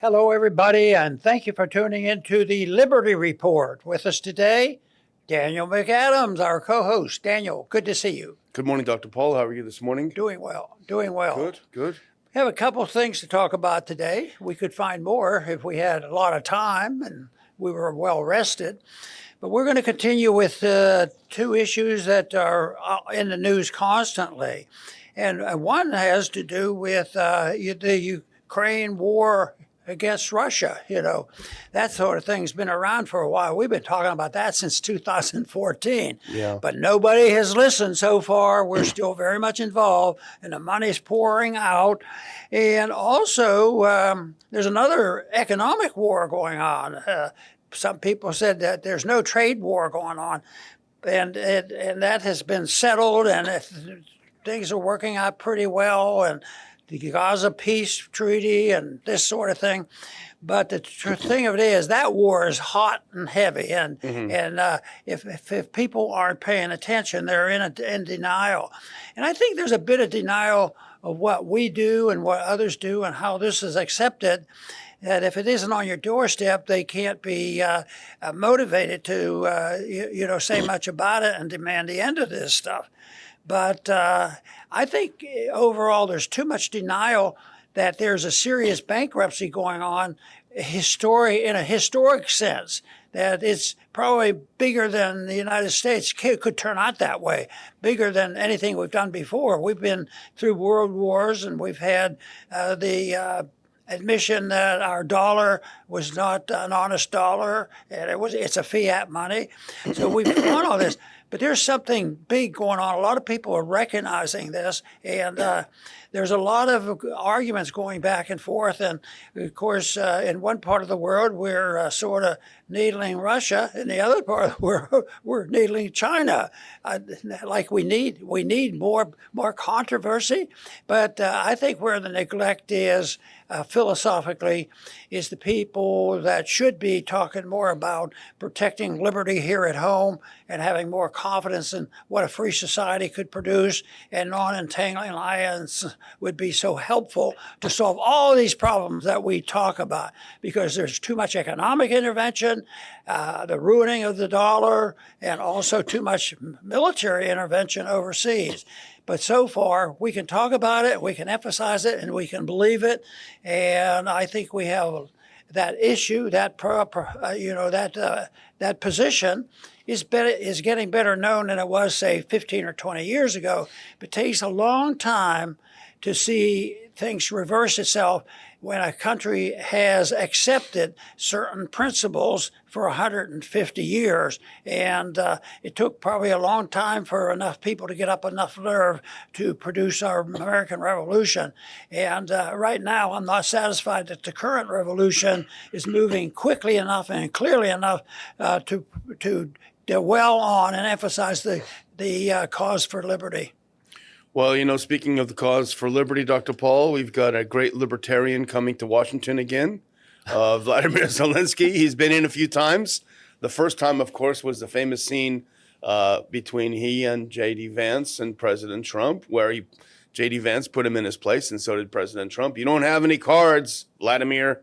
Hello, everybody, and thank you for tuning in to the Liberty Report. With us today, Daniel McAdams, our co-host. Daniel, good to see you. Good morning, Dr. Paul. How are you this morning? Doing well, doing well. Good. We have a couple of things to talk about today. We could find more if we had a lot of time and we were well rested. But we're going to continue with two issues that are in the news constantly. And one has to do with the Ukraine war against Russia. That sort of thing's been around for a while. We've been talking about that since 2014. Yeah. But nobody has listened so far. We're still very much involved, and the money's pouring out. And also, there's another economic war going on. Some people said that there's no trade war going on, and that has been settled, and things are working out pretty well, and the Gaza peace treaty and this sort of thing. But the thing of it is that war is hot and heavy, and if people aren't paying attention, they're in denial. And I think there's a bit of denial of what we do and what others do and how this is accepted, that if it isn't on your doorstep, they can't be motivated to say much about it and demand the end of this stuff. But I think overall there's too much denial that there's a serious bankruptcy going on in a historic sense, that it's probably bigger than the United States. Could turn out that way, bigger than anything we've done before. We've been through world wars, and we've had the admission that our dollar was not an honest dollar, and it's a fiat money. So we've done all this. But there's something big going on. A lot of people are recognizing this, and there's a lot of arguments going back and forth. And of course, in one part of the world, we're sort of needling Russia. In the other part of the world, we're needling China. Like we need more controversy. But I think where the neglect is philosophically is the people that should be talking more about protecting liberty here at home and having more confidence in what a free society could produce, and non-entangling alliance would be so helpful to solve all these problems that we talk about, because there's too much economic intervention, the ruining of the dollar, and also too much military intervention overseas. But so far, we can talk about it, we can emphasize it, and we can believe it. And I think we have that issue, that position is getting better known than it was, say, 15 or 20 years ago. It takes a long time to see things reverse itself when a country has accepted certain principles for 150 years. And it took probably a long time for enough people to get up enough nerve to produce our American Revolution. And right now, I'm not satisfied that the current revolution is moving quickly enough and clearly enough to dwell on and emphasize the cause for liberty. Well, speaking of the cause for liberty, Dr. Paul, we've got a great libertarian coming to Washington again, Vladimir Zelensky. He's been in a few times. The first time, of course, was the famous scene between he and J.D. Vance and President Trump, where J.D. Vance put him in his place, and so did President Trump. You don't have any cards, Vladimir.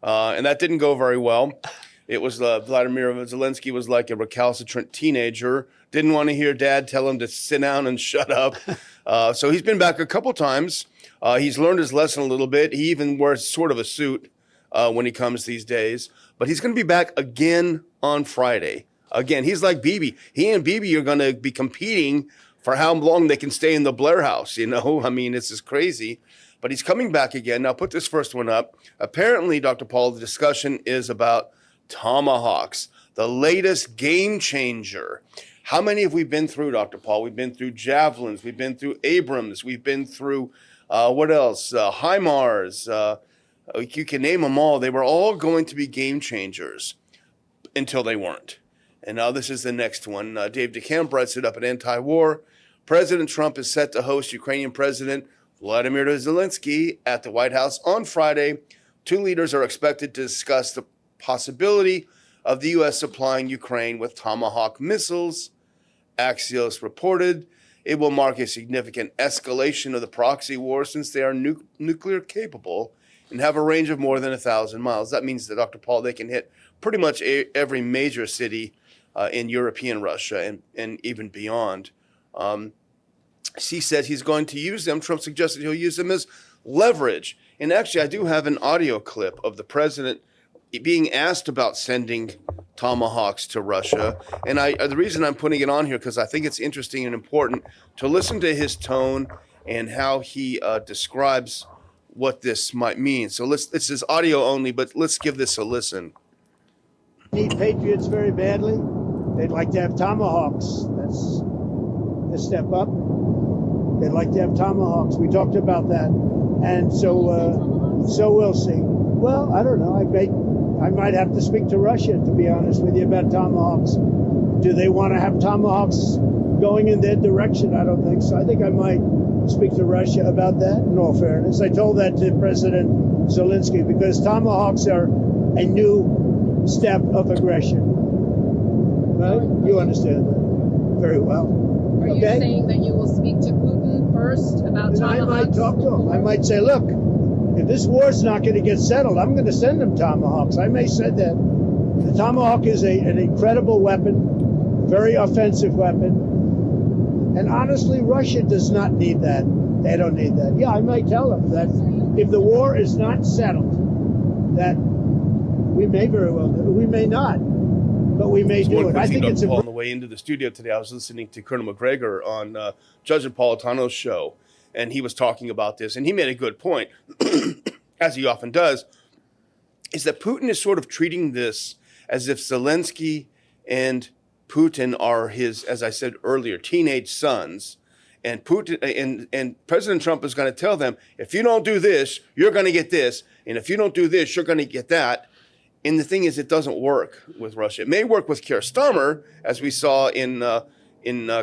And that didn't go very well. It was Vladimir Zelensky was like a recalcitrant teenager, didn't want to hear dad tell him to sit down and shut up. So he's been back a couple times. He's learned his lesson a little bit. He even wears sort of a suit when he comes these days. But he's going to be back again on Friday. Again, he's like Bibi. He and Bibi are going to be competing for how long they can stay in the Blair House. I mean, this is crazy. But he's coming back again. Now, put this first one up. Apparently, Dr. Paul, the discussion is about Tomahawks, the latest game changer. How many have we been through, Dr. Paul? We've been through Javelins. We've been through Abrams. We've been through, what else? HIMARS. You can name them all. They were all going to be game changers until they weren't. And now this is the next one. Dave DeCamp writes it up at Anti-War. President Trump is set to host Ukrainian President Vladimir Zelensky at the White House on Friday. Two leaders are expected to discuss the possibility of the U.S. supplying Ukraine with Tomahawk missiles. Axios reported it will mark a significant escalation of the proxy war since they are nuclear capable and have a range of more than 1,000 miles. That means that, Dr. Paul, they can hit pretty much every major city in European Russia and even beyond. He said he's going to use them. Trump suggested he'll use them as leverage. And actually, I do have an audio clip of the president being asked about sending Tomahawks to Russia. And the reason I'm putting it on here, because I think it's interesting and important to listen to his tone and how he describes what this might mean. So this is audio only, but let's give this a listen. Need Patriots very badly. They'd like to have Tomahawks. That's a step up. They'd like to have Tomahawks. We talked about that. And so we'll see. Well, I don't know. I might have to speak to Russia, to be honest with you, about Tomahawks. Do they want to have Tomahawks going in their direction? I don't think so. I think I might speak to Russia about that, in all fairness. I told that to President Zelensky, because Tomahawks are a new step of aggression. Right? You understand that very well. Are you saying that you will speak to Putin first about Tomahawks? I might talk to him. I might say, look, if this war's not going to get settled, I'm going to send him Tomahawks. I may say that. The Tomahawk is an incredible weapon, very offensive weapon. And honestly, Russia does not need that. They don't need that. Yeah, I might tell them that if the war is not settled, that we may very well do it. We may not, but we may do it. I think it's on the way into the studio today, I was listening to Colonel McGregor on Judge Napolitano's show, and he was talking about this, and he made a good point, as he often does, is that Putin is sort of treating this as if Zelensky and Putin are his, as I said earlier, teenage sons, and Putin and President Trump is going to tell them, if you don't do this, you're going to get this, and if you don't do this, you're going to get that. And the thing is, it doesn't work with Russia. It may work with Keir Starmer, as we saw in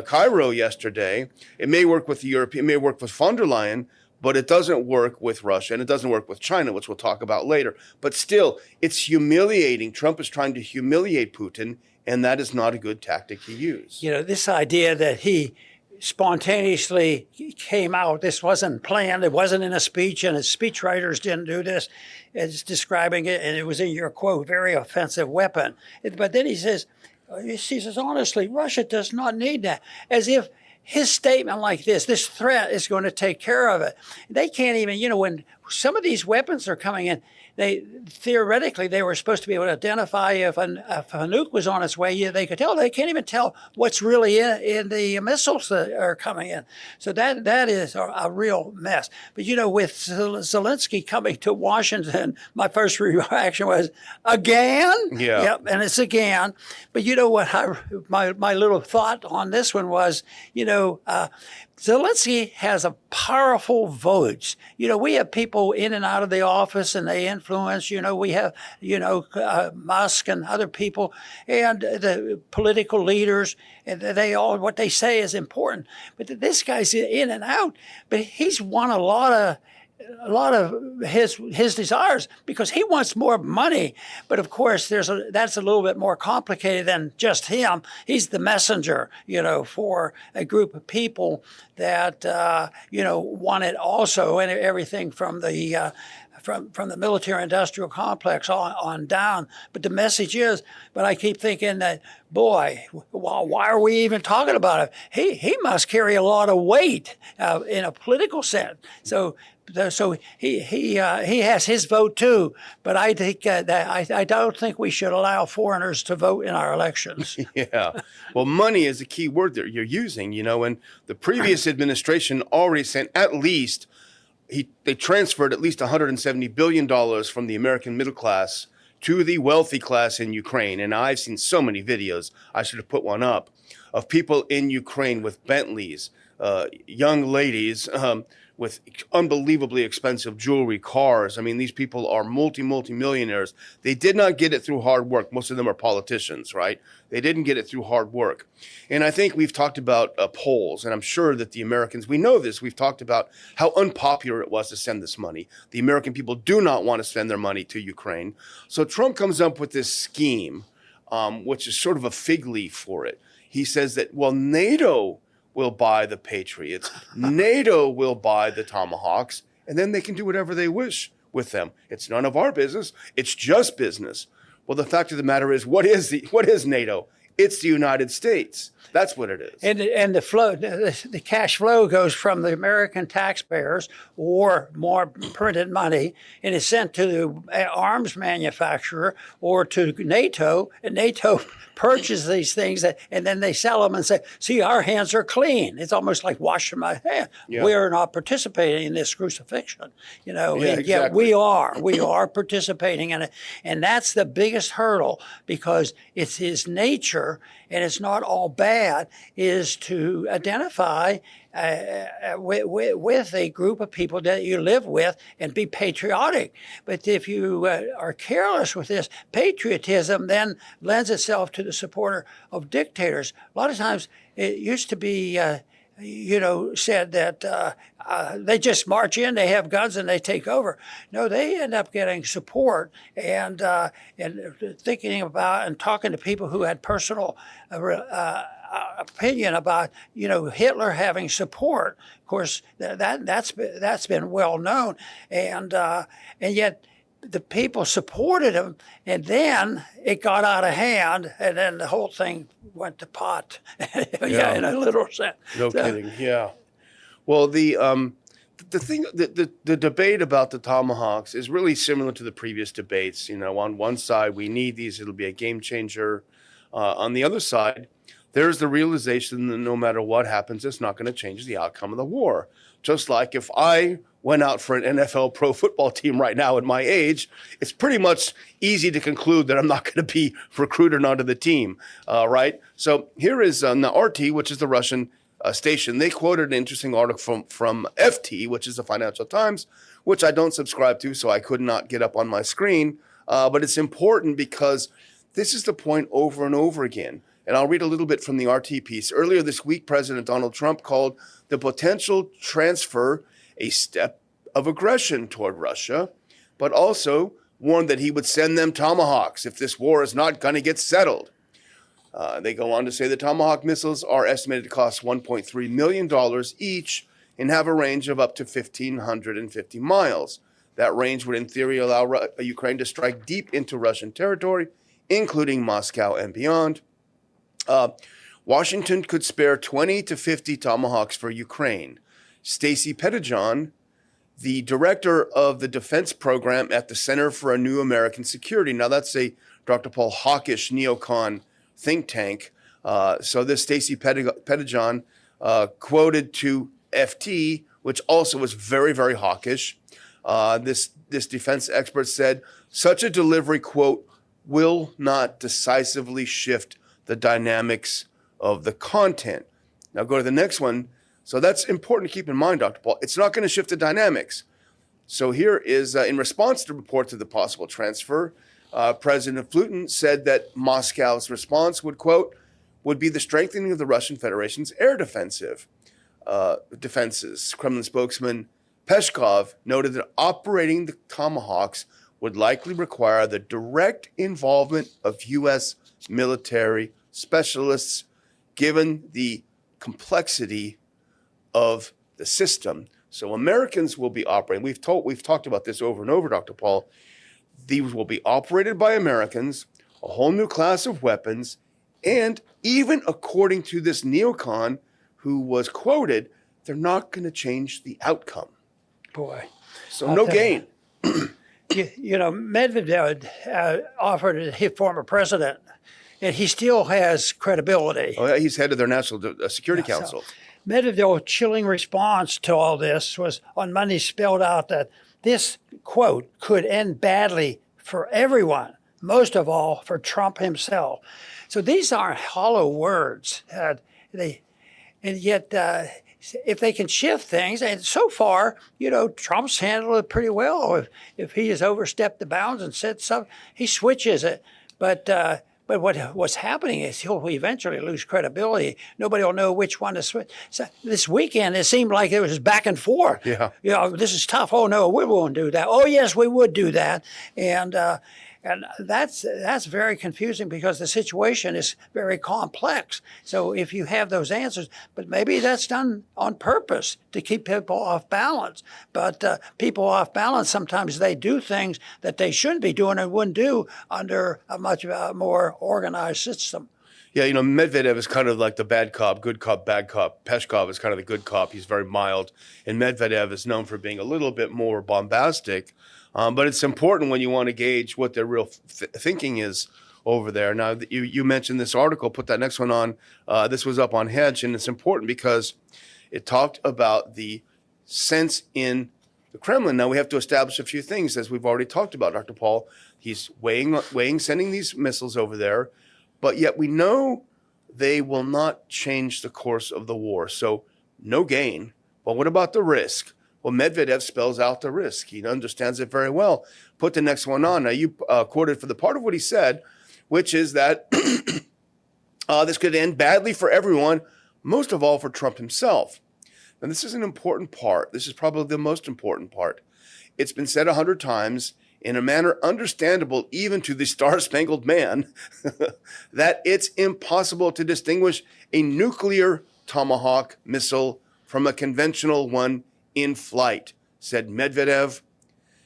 Cairo yesterday. It may work with the European, it may work with von der Leyen, but it doesn't work with Russia, and it doesn't work with China, which we'll talk about later. But still, it's humiliating. Trump is trying to humiliate Putin, and that is not a good tactic to use. You know, this idea that he spontaneously came out, this wasn't planned, it wasn't in a speech, and his speechwriters didn't do this. It's describing it, and it was in your quote, very offensive weapon. But then he says, honestly, Russia does not need that. As if his statement like this threat is going to take care of it. They can't even, when some of these weapons are coming in, theoretically they were supposed to be able to identify if a nuke was on its way. They could tell. They can't even tell what's really in the missiles that are coming in. So that is a real mess. But with Zelensky coming to Washington, my first reaction was again. Yeah. Yep, and it's again. But you know what? My little thought on this one was, Zelensky has a powerful vote. We have people in and out of the office, and they influence. We have, Musk and other people, and the political leaders. And what they say is important. But this guy's in and out. But he's won a lot of his desires because he wants more money. But of course, that's a little bit more complicated than just him. He's the messenger, for a group of people that want it also, and everything from the from the military-industrial complex on down. But the message is, but I keep thinking that, boy, why are we even talking about it? He must carry a lot of weight in a political sense. So he has his vote too, but I think that I don't think we should allow foreigners to vote in our elections. Yeah, well, money is a key word that you're using, and the previous administration already sent at least they transferred at least $170 billion from the American middle class to the wealthy class in Ukraine. And I've seen so many videos, I should have put one up, of people in Ukraine with Bentleys, young ladies with unbelievably expensive jewelry, cars. I mean, these people are multi-millionaires. They did not get it through hard work. Most of them are politicians, right? They didn't get it through hard work. And I think we've talked about polls, and I'm sure that the Americans, we know this, we've talked about how unpopular it was to send this money. The American people do not want to spend their money to Ukraine. So Trump comes up with this scheme, which is sort of a fig leaf for it. He says that, well, NATO will buy the Patriots, NATO will buy the Tomahawks, and then they can do whatever they wish with them. It's none of our business. It's just business. Well, the fact of the matter is, what is NATO? It's the United States. That's what it is. And the flow, the cash flow goes from the American taxpayers or more printed money, and is sent to the arms manufacturer or to NATO, and NATO purchases these things, and then they sell them and say, "See, our hands are clean." It's almost like washing my hands. Yeah. We are not participating in this crucifixion, Yeah, and exactly. yet we are. We are participating in it, and that's the biggest hurdle, because it's his nature, and it's not all bad, is to identify with a group of people that you live with and be patriotic. But if you are careless with this, patriotism then lends itself to the supporter of dictators. A lot of times it used to be said that they just march in, they have guns, and they take over. No, they end up getting support and thinking about and talking to people who had personal opinion about Hitler having support. Of course, that's been well known, and yet the people supported him, and then it got out of hand, and then the whole thing went to pot. Yeah, in a literal sense. No kidding. Yeah. Well, the debate about the Tomahawks is really similar to the previous debates. On one side, we need these; it'll be a game changer. On the other side, there's the realization that no matter what happens, it's not going to change the outcome of the war. Just like if I went out for an NFL pro football team right now at my age, it's pretty much easy to conclude that I'm not going to be recruited onto the team, right? So here is now RT, which is the Russian station. They quoted an interesting article from FT, which is the Financial Times, which I don't subscribe to, so I could not get up on my screen. But it's important because this is the point over and over again. And I'll read a little bit from the RT piece. Earlier this week, President Donald Trump called the potential transfer a step of aggression toward Russia, but also warned that he would send them Tomahawks if this war is not going to get settled. They go on to say the Tomahawk missiles are estimated to cost $1.3 million each and have a range of up to 1,550 miles. That range would, in theory, allow Ukraine to strike deep into Russian territory, including Moscow and beyond. Washington could spare 20 to 50 Tomahawks for Ukraine. Stacy Pettijohn, the director of the defense program at the Center for a New American Security. Now, that's a Dr. Paul hawkish neocon think tank. So this Stacy Pettijohn quoted to FT, which also was very, very hawkish. This defense expert said, such a delivery, quote, will not decisively shift the dynamics of the content. Now go to the next one. So that's important to keep in mind, Dr. Paul. It's not going to shift the dynamics. So here is, in response to reports of the possible transfer, President Putin said that Moscow's response would, quote, would be the strengthening of the Russian Federation's air defenses. Kremlin spokesman Peskov noted that operating the Tomahawks would likely require the direct involvement of U.S. military specialists, given the complexity of the system. So Americans will be operating. We've talked about this over and over, Dr. Paul. These will be operated by Americans, a whole new class of weapons, and even according to this neocon who was quoted, they're not going to change the outcome. Boy. So no gain. Medvedev offered his former president, and he still has credibility. Oh, yeah, he's head of their National Security Council. So Medvedev's chilling response to all this was on Monday spelled out that this, quote, could end badly for everyone, most of all for Trump himself. So these aren't hollow words. And yet, if they can shift things, and so far, Trump's handled it pretty well. If he has overstepped the bounds and said something, he switches it. But what's happening is he'll eventually lose credibility. Nobody will know which one to switch. So this weekend, it seemed like it was back and forth. Yeah. This is tough. Oh, no, we won't do that. Oh, yes, we would do that. And And that's very confusing because the situation is very complex. So if you have those answers, but maybe that's done on purpose to keep people off balance. But people off balance, sometimes they do things that they shouldn't be doing and wouldn't do under a much more organized system. Yeah, Medvedev is kind of like the bad cop, good cop, bad cop. Peshkov is kind of the good cop. He's very mild. And Medvedev is known for being a little bit more bombastic. But it's important when you want to gauge what their real thinking is over there. Now, you mentioned this article, put that next one on. This was up on Hedge, and it's important because it talked about the sense in the Kremlin. Now, we have to establish a few things, as we've already talked about, Dr. Paul. He's weighing sending these missiles over there. But yet we know they will not change the course of the war. So no gain. But what about the risk? Well, Medvedev spells out the risk. He understands it very well. Put the next one on. Now, you quoted for the part of what he said, which is that this could end badly for everyone, most of all for Trump himself. And this is an important part. This is probably the most important part. It's been said 100 times in a manner understandable even to the star-spangled man, that it's impossible to distinguish a nuclear Tomahawk missile from a conventional one in flight, said Medvedev.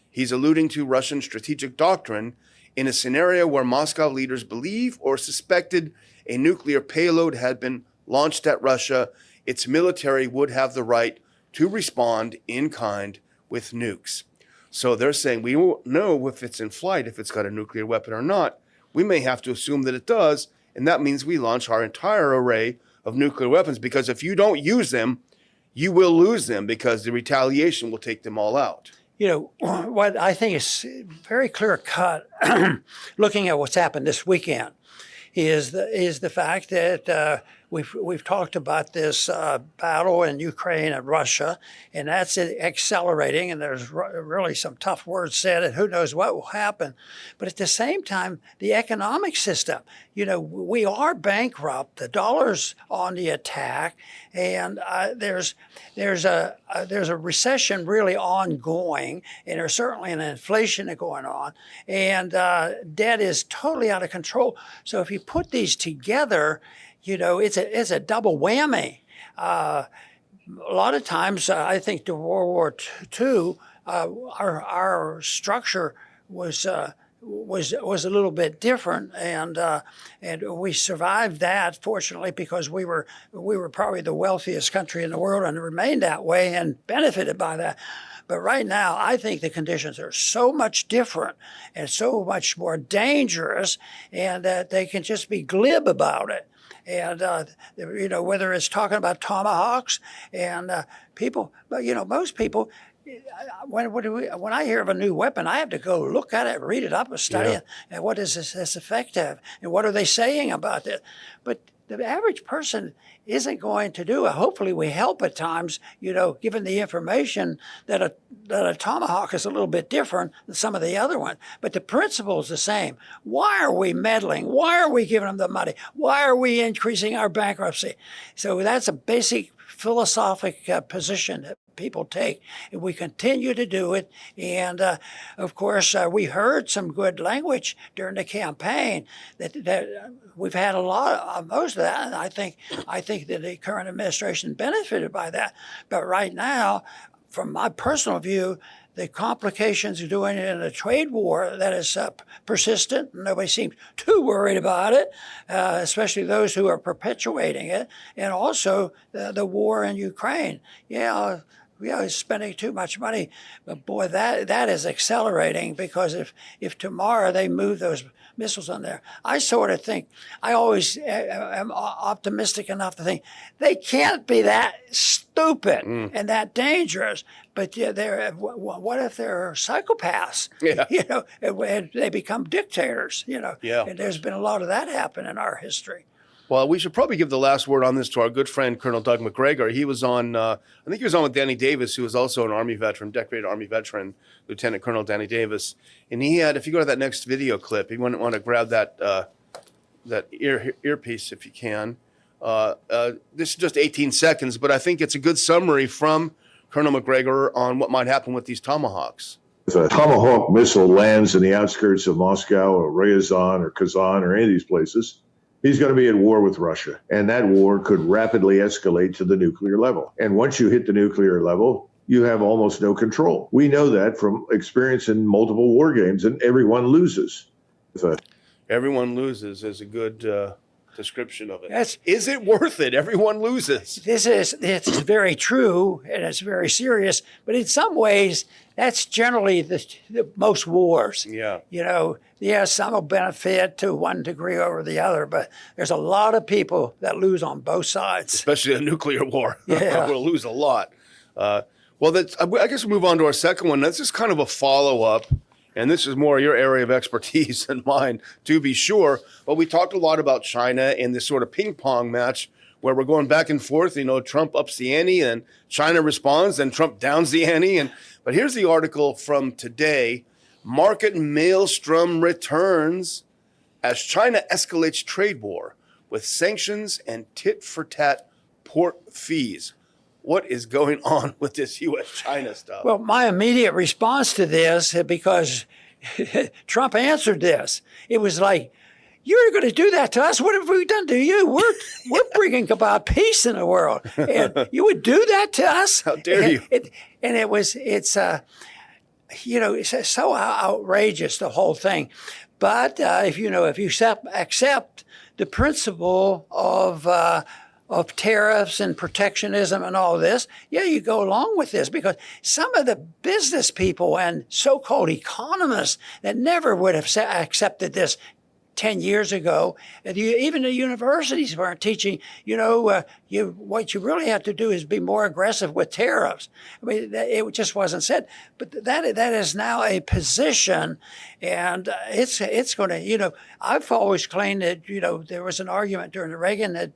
He's alluding to Russian strategic doctrine in a scenario where Moscow leaders believe or suspected a nuclear payload had been launched at Russia. Its military would have the right to respond in kind with nukes. So they're saying we won't know if it's in flight, if it's got a nuclear weapon or not. We may have to assume that it does, and that means we launch our entire array of nuclear weapons, because if you don't use them, you will lose them because the retaliation will take them all out. What I think is very clear cut, looking at what's happened this weekend, is the fact that we've talked about this battle in Ukraine and Russia, and that's accelerating, and there's really some tough words said, and who knows what will happen. But at the same time, the economic system, we are bankrupt. The dollar's on the attack, and there's a recession really ongoing, and there's certainly an inflation going on, and debt is totally out of control. So if you put these together, it's a double whammy. A lot of times, I think to World War II, our structure was a little bit different, and we survived that, fortunately, because we were probably the wealthiest country in the world and remained that way and benefited by that. But right now, I think the conditions are so much different and so much more dangerous, and that they can just be glib about it. And, whether it's talking about Tomahawks and people, but, most people, when I hear of a new weapon, I have to go look at it, read it up, and study it. And what is this effective? And what are they saying about it? But the average person isn't going to do it. Hopefully we help at times, given the information that a Tomahawk is a little bit different than some of the other ones. But the principle is the same. Why are we meddling? Why are we giving them the money? Why are we increasing our bankruptcy? So that's a basic philosophic position that people take, and we continue to do it. And of course, we heard some good language during the campaign. That we've had a lot of most of that, and I think that the current administration benefited by that. But right now, from my personal view, the complications of doing it in a trade war that is persistent. Nobody seems too worried about it, especially those who are perpetuating it, and also the war in Ukraine. He's spending too much money, but boy, that is accelerating, because if tomorrow they move those missiles on there, I sort of think, I always am optimistic enough to think they can't be that stupid and that dangerous. But what if they're psychopaths? Yeah. And they become dictators. Yeah. And there's been a lot of that happen in our history. Well, we should probably give the last word on this to our good friend, Colonel Doug McGregor. He was on, I think he was on with Danny Davis, who was also an Army veteran, decorated Army veteran, Lieutenant Colonel Danny Davis. And he had, if you go to that next video clip, you want to grab that earpiece if you can. This is just 18 seconds, but I think it's a good summary from Colonel McGregor on what might happen with these Tomahawks. If a Tomahawk missile lands in the outskirts of Moscow or Ryazan or Kazan or any of these places, he's going to be at war with Russia. And that war could rapidly escalate to the nuclear level. And once you hit the nuclear level, you have almost no control. We know that from experience in multiple war games, and everyone loses. Everyone loses is a good description of it. That's- Is it worth it? Everyone loses. It's very true, and it's very serious. But in some ways, that's generally the most wars. Yeah. You know, yes, some will benefit to one degree over the other, but there's a lot of people that lose on both sides. Especially a nuclear war. Yeah. We'll lose a lot. Well, I guess we'll move on to our second one. That's just kind of a follow-up, and this is more your area of expertise than mine, to be sure. But we talked a lot about China in this sort of ping-pong match where we're going back and forth. You know, Trump ups the ante, and China responds, and Trump downs the ante. But here's the article from today. Market maelstrom returns as China escalates trade war with sanctions and tit-for-tat port fees. What is going on with this U.S. China stuff? Well, my immediate response to this, because Trump answered this, it was like, you're going to do that to us? What have we done to you? We're bringing about peace in the world, and you would do that to us? How dare you? It's so outrageous, the whole thing. But if you accept the principle of tariffs and protectionism and all this, yeah, you go along with this, because some of the business people and so-called economists that never would have accepted this 10 years ago, and even the universities weren't teaching, what you really have to do is be more aggressive with tariffs. I mean, it just wasn't said. But that is now a position, and it's going to, I've always claimed that, there was an argument during the Reagan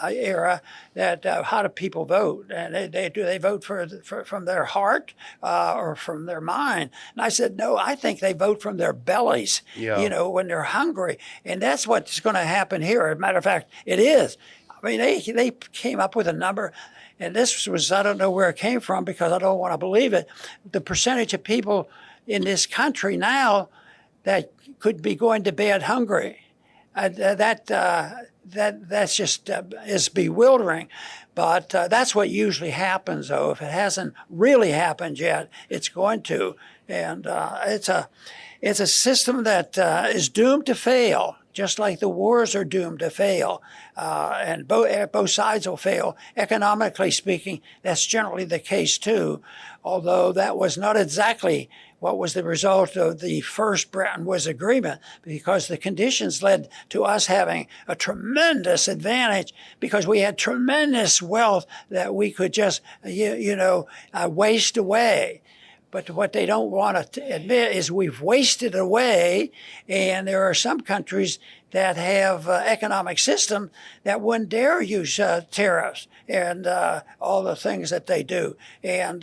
era that how do people vote? And do they vote from their heart or from their mind? And I said, no, I think they vote from their bellies, when they're hungry. And that's what's going to happen here. As a matter of fact, it is. I mean, they came up with a number, and this was, I don't know where it came from because I don't want to believe it. The percentage of people in this country now that could be going to bed hungry, that's just is bewildering. But that's what usually happens, though. If it hasn't really happened yet, it's going to. And it's a system that is doomed to fail, just like the wars are doomed to fail. And both sides will fail. Economically speaking, that's generally the case, too, although that was not exactly what was the result of the first Bretton Woods agreement, because the conditions led to us having a tremendous advantage because we had tremendous wealth that we could just, waste away. But what they don't want to admit is we've wasted away, and there are some countries that have economic system that wouldn't dare use tariffs and all the things that they do. And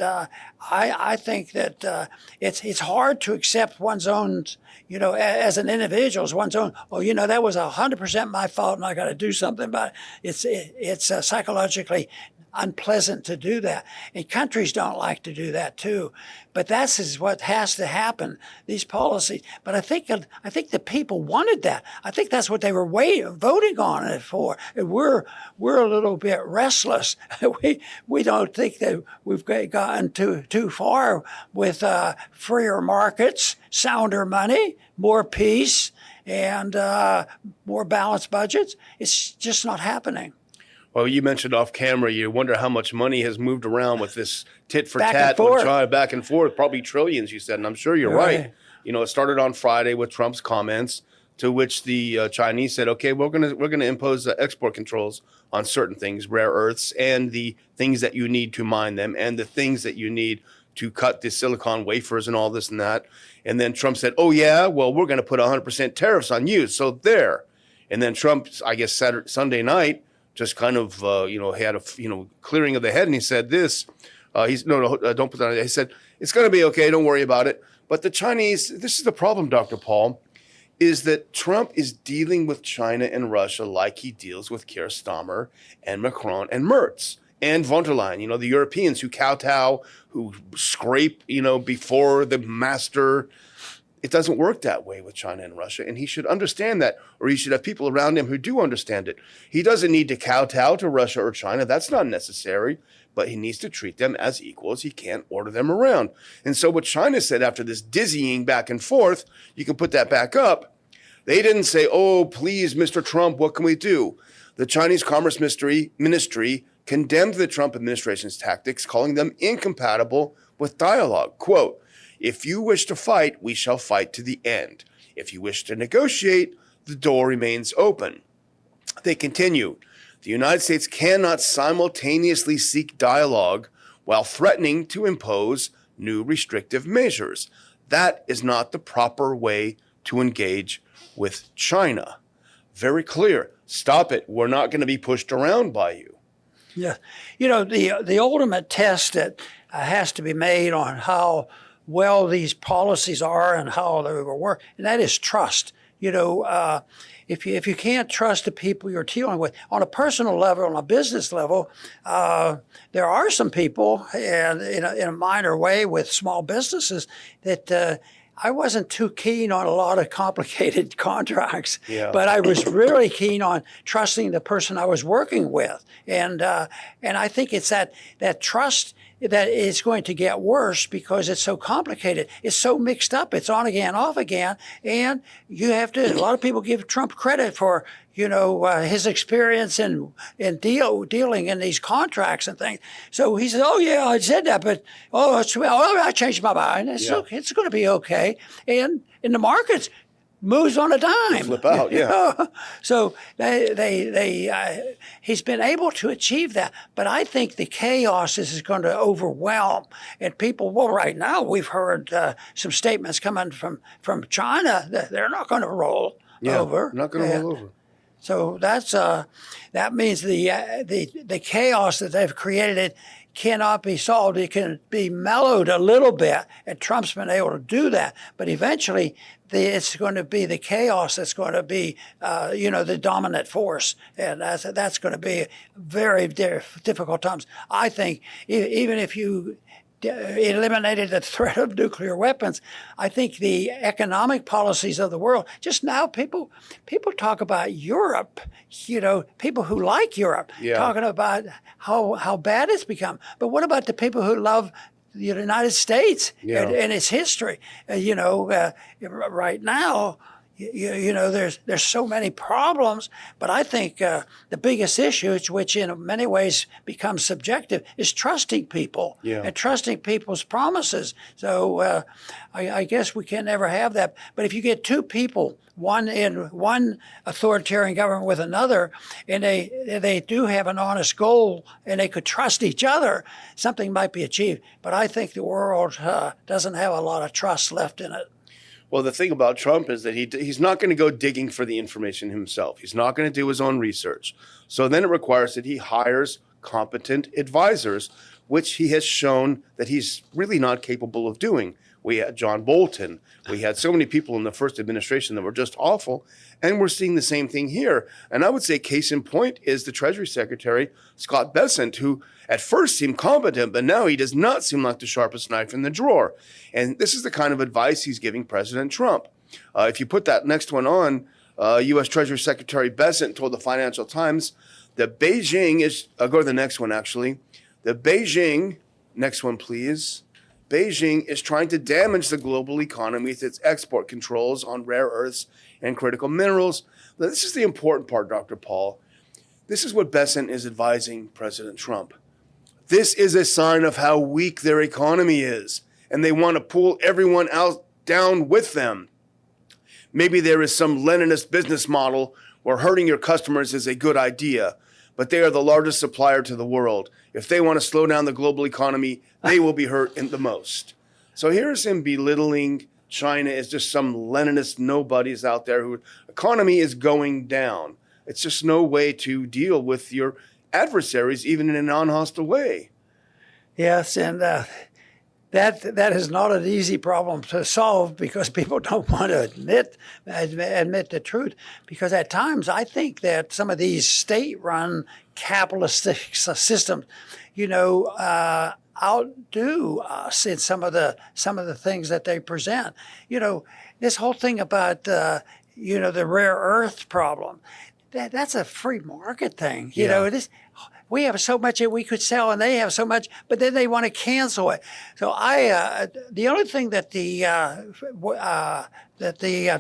I think that it's hard to accept one's own, as an individual, as one's own, that was 100% my fault and I got to do something about it. It's psychologically unpleasant to do that. And countries don't like to do that too. But that's what has to happen, these policies. But I think the people wanted that. I think that's what they were voting on it for. And we're a little bit restless. We don't think that we've gotten too far with freer markets, sounder money, more peace, and more balanced budgets. It's just not happening. Well, you mentioned off camera, you wonder how much money has moved around with this tit for Back tat, and forth. back and forth, probably trillions, you said, and I'm sure you're right. It started on Friday with Trump's comments, to which the Chinese said, okay, we're gonna impose export controls on certain things, rare earths, and the things that you need to mine them, and the things that you need to cut the silicon wafers and all this and that. And then Trump said, oh yeah, well, we're gonna put 100% tariffs on you, so there. And then Trump, I guess Sunday night, just kind of, had a, clearing of the head. And he said this, don't put that on. He said, it's going to be okay. Don't worry about it. But the Chinese, this is the problem, Dr. Paul, is that Trump is dealing with China and Russia like he deals with Keir Starmer and Macron and Merz. and von der Leyen, the Europeans who kowtow, who scrape, before the master. It doesn't work that way with China and Russia, and he should understand that, or he should have people around him who do understand it. He doesn't need to kowtow to Russia or China. That's not necessary, but he needs to treat them as equals. He can't order them around. And so what China said after this dizzying back and forth, you can put that back up. They didn't say, oh, please, Mr. Trump, what can we do? The Chinese Commerce Ministry condemned the Trump administration's tactics, calling them incompatible with dialogue. Quote, if you wish to fight, we shall fight to the end. If you wish to negotiate, the door remains open. They continue, the United States cannot simultaneously seek dialogue while threatening to impose new restrictive measures. That is not the proper way to engage with China. Very clear. Stop it. We're not going to be pushed around by you. Yeah. The ultimate test that has to be made on how well these policies are and how they will work, and that is trust. If you can't trust the people you're dealing with on a personal level, on a business level, there are some people, and in a minor way with small businesses, that I wasn't too keen on a lot of complicated contracts, but I was really keen on trusting the person I was working with, and I think it's that trust that it's going to get worse because it's so complicated. It's so mixed up. It's on again, off again. And you have to, a lot of people give Trump credit for, his experience in dealing in these contracts and things. So he says, oh, yeah, I said that, but, I changed my mind. It's going to be okay. And in the markets, moves on a dime. Flip out, yeah. So he's been able to achieve that. But I think the chaos is going to overwhelm. And people, right now we've heard some statements coming from China that they're not going to roll over. Not going to roll over. So that means the chaos that they've created cannot be solved. It can be mellowed a little bit, and Trump's been able to do that. But eventually, it's going to be the chaos that's going to be, the dominant force, and that's going to be very difficult times. I think even if you eliminated the threat of nuclear weapons, I think the economic policies of the world, just now people talk about Europe, people who like Europe, talking about how bad it's become. But what about the people who love the United States and its history? Right now, there's so many problems, but I think the biggest issue, which in many ways becomes subjective, is trusting people and trusting people's promises. So I guess we can never have that. But if you get two people, one in one authoritarian government with another, and they do have an honest goal and they could trust each other, something might be achieved. But I think the world doesn't have a lot of trust left in it. Well, the thing about Trump is that he's not going to go digging for the information himself. He's not going to do his own research. So then it requires that he hires competent advisors, which he has shown that he's really not capable of doing. We had John Bolton. We had so many people in the first administration that were just awful. And we're seeing the same thing here. And I would say case in point is the Treasury Secretary, Scott Bessent, who at first seemed competent, but now he does not seem like the sharpest knife in the drawer. And this is the kind of advice he's giving President Trump. If you put that next one on, U.S. Treasury Secretary Bessent told the Financial Times that Beijing is, I'll go to the next one actually, next one please, Beijing is trying to damage the global economy with its export controls on rare earths and critical minerals. Now, this is the important part, Dr. Paul. This is what Bessent is advising President Trump. This is a sign of how weak their economy is, and they want to pull everyone else down with them. Maybe there is some Leninist business model where hurting your customers is a good idea, but they are the largest supplier to the world. If they want to slow down the global economy, they will be hurt in the most. So here's him belittling China as just some Leninist nobodies out there whose economy is going down. It's just no way to deal with your adversaries, even in a non-hostile way. Yes, and that is not an easy problem to solve because people don't want to admit the truth. Because at times I think that some of these state-run capitalistic systems, outdo us in some of the things that they present. This whole thing about the rare earth problem. That's a free market thing. We have so much that we could sell, and they have so much, but then they want to cancel it. So the only thing that the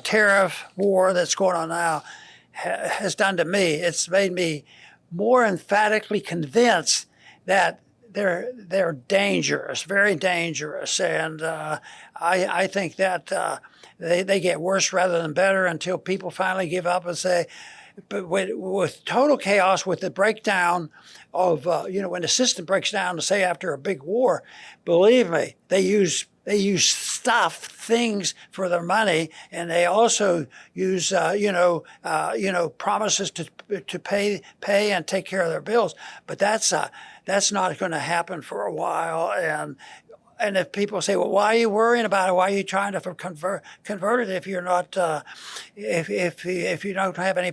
tariff war that's going on now has done to me, it's made me more emphatically convinced that they're dangerous, very dangerous, and I think that they get worse rather than better until people finally give up and say. But with total chaos, with the breakdown of, when the system breaks down, say after a big war, believe me, they use things for their money, and they also use, promises to pay and take care of their bills. But that's not going to happen for a while, and if people say, well, why are you worrying about it? Why are you trying to convert it if you're not, if you don't have any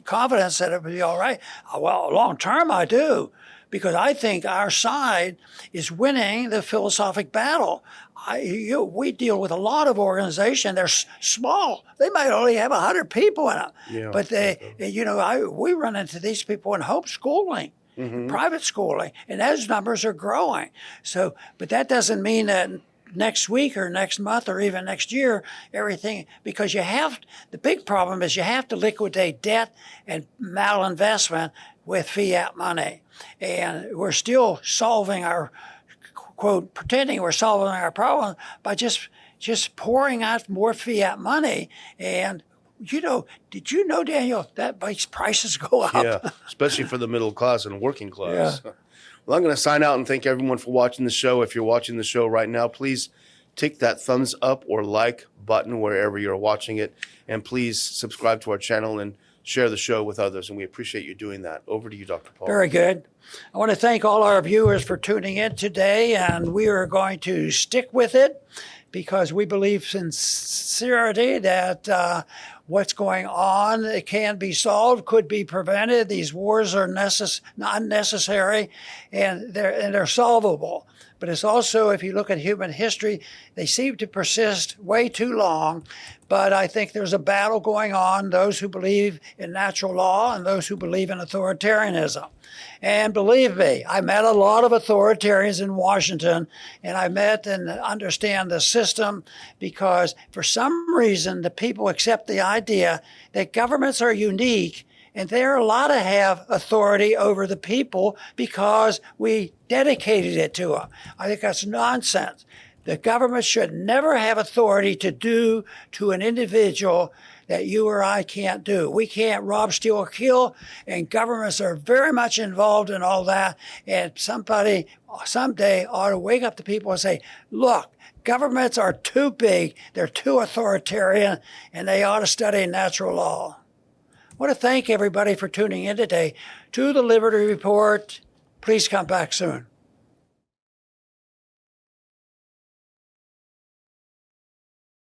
confidence that it will be all right? Well, long term, I do, because I think our side is winning the philosophic battle. We deal with a lot of organizations. They're small. They might only have 100 people in them, but we run into these people in homeschooling. Mm-hmm. Private schooling, and those numbers are growing. So, but that doesn't mean that next week or next month or even next year, everything, because the big problem is you have to liquidate debt and malinvestment with fiat money. And we're still solving pretending we're solving our problem by just pouring out more fiat money. And did you know, Daniel, that makes prices go up? Yeah, especially for the middle class and working class. Yeah. Well, I'm going to sign out and thank everyone for watching the show. If you're watching the show right now, please tick that thumbs up or like button wherever you're watching it. And please subscribe to our channel and share the show with others. And we appreciate you doing that. Over to you, Dr. Paul. Very good. I want to thank all our viewers for tuning in today, and we are going to stick with it because we believe sincerity that what's going on, it can be solved, could be prevented. These wars are unnecessary, and they're solvable. But it's also, if you look at human history, they seem to persist way too long. But I think there's a battle going on, those who believe in natural law and those who believe in authoritarianism. And believe me, I met a lot of authoritarians in Washington, and I met and understand the system because for some reason the people accept the idea that governments are unique and they're allowed to have authority over the people because we dedicated it to them. I think that's nonsense. The government should never have authority to do to an individual that you or I can't do. We can't rob, steal, or kill, and governments are very much involved in all that. And somebody someday ought to wake up the people and say, look, governments are too big, they're too authoritarian, and they ought to study natural law. I want to thank everybody for tuning in today to the Liberty Report. Please come back soon.